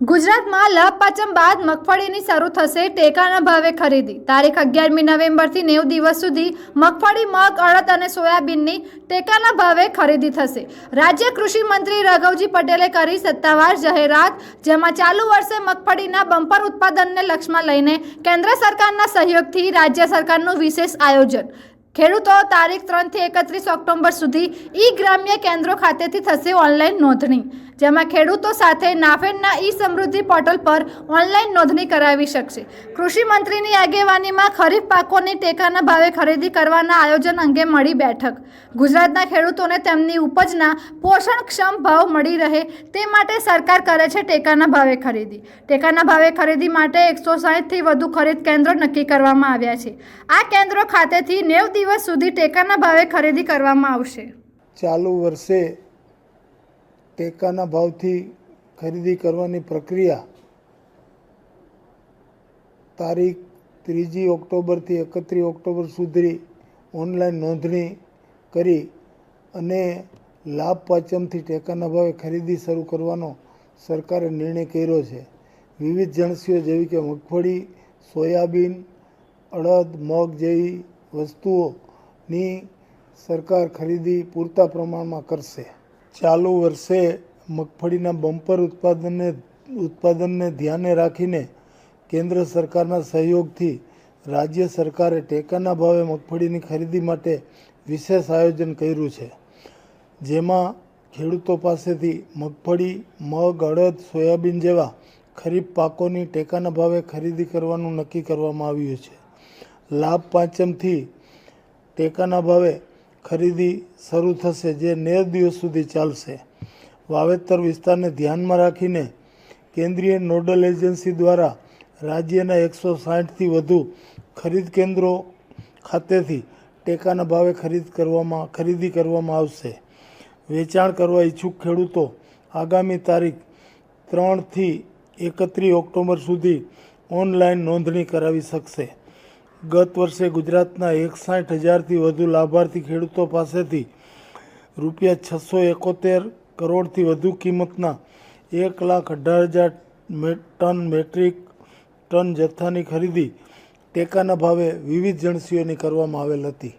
ગુજરાતમાં લાભપાંચમ બાદ મગફળીની શરૂ થશે ટેકાના ભાવે ખરીદી। તારીખ 11મી નવેમ્બરથી 90 દિવસ સુધી મગફળી, મગ, અડદ અને સોયાબીનની ટેકાના ભાવે ખરીદી થશે। રાજ્ય કૃષિ મંત્રી રાઘવજી પટેલે કરી સત્તાવાર જાહેરાત, જેમાં ચાલુ વર્ષે મગફળીના બમ્પર ઉત્પાદનને લક્ષ્યમાં લઈને કેન્દ્ર સરકારના સહયોગથી રાજ્ય સરકારનું વિશેષ આયોજન। ખેડૂતો તારીખ 3 થી 31 ઓક્ટોબર સુધી ઈ ગ્રામ્ય કેન્દ્રો ખાતેથી થશે ઓનલાઈન નોંધણી, જેમાં ખેડૂતો સાથે નાફેડના ઈ સમૃદ્ધિ પોર્ટલ પર ઓનલાઈન નોંધણી કરાવી શકશે। કૃષિ મંત્રીની આગેવાનીમાં ખરીફ પાકોની ટેકાના ભાવે ખરીદી કરવાના આયોજન અંગે મળી બેઠક। ગુજરાતના ખેડૂતોને તેમની ઉપજના પોષણક્ષમ ભાવ મળી રહે તે માટે સરકાર કરે છે ટેકાના ભાવે ખરીદી। ટેકાના ભાવે ખરીદી માટે 160થી વધુ ખરીદ કેન્દ્રો નક્કી કરવામાં આવ્યા છે। આ કેન્દ્રો ખાતેથી 90 દિવસ સુધી ટેકાના ભાવે ખરીદી કરવામાં આવશે। ચાલુ વર્ષે ટેકાના ભાવથી ખરીદી કરવાની પ્રક્રિયા તારીખ 3 ઓક્ટોબરથી 31 ઓક્ટોબર સુધી ઓનલાઈન નોંધણી કરી અને લાભ પાંચમથી ટેકાના ભાવે ખરીદી શરૂ કરવાનો સરકારે નિર્ણય કર્યો છે। વિવિધ જણસીઓ જેવી કે મગફળી, સોયાબીન, અડદ, મગ જેવી વસ્તુઓની સરકાર ખરીદી પૂરતા પ્રમાણમાં કરશે। ચાલુ વર્ષે મગફળીના બમ્પર ઉત્પાદનને ધ્યાને રાખીને કેન્દ્ર સરકારના સહયોગથી રાજ્ય સરકારે ટેકાના ભાવે મગફળીની ખરીદી માટે વિશેષ આયોજન કર્યું છે, જેમાં ખેડૂતો પાસેથી મગફળી, મગ, અડદ, સોયાબીન જેવા ખરીફ પાકોની ટેકાના ભાવે ખરીદી કરવાનું નક્કી કરવામાં આવ્યું છે। લાભ પાંચમથી ટેકાના ભાવે ખરીદી શરૂ થશે, જે 90 દિવસ સુધી ચાલશે। વાવેતર વિસ્તારને ધ્યાનમાં રાખીને કેન્દ્રીય નોડલ એજન્સી દ્વારા રાજ્યના 160થી વધુ ખરીદ કેન્દ્રો ખાતેથી ટેકાના ભાવે ખરીદી કરવામાં આવશે। વેચાણ કરવા ઈચ્છુક ખેડૂતો આગામી તારીખ 3 થી 31 ઓક્ટોબર સુધી ઓનલાઈન નોંધણી કરાવી શકશે। ગત વર્ષે ગુજરાતના 61,000થી વધુ લાભાર્થી ખેડૂતો પાસેથી ₹671 કરોડથી વધુ કિંમતના 1,18,000 મેટ્રિક ટન જથ્થાની ખરીદી ટેકાના ભાવે વિવિધ જણસીઓની કરવામાં આવેલ હતી।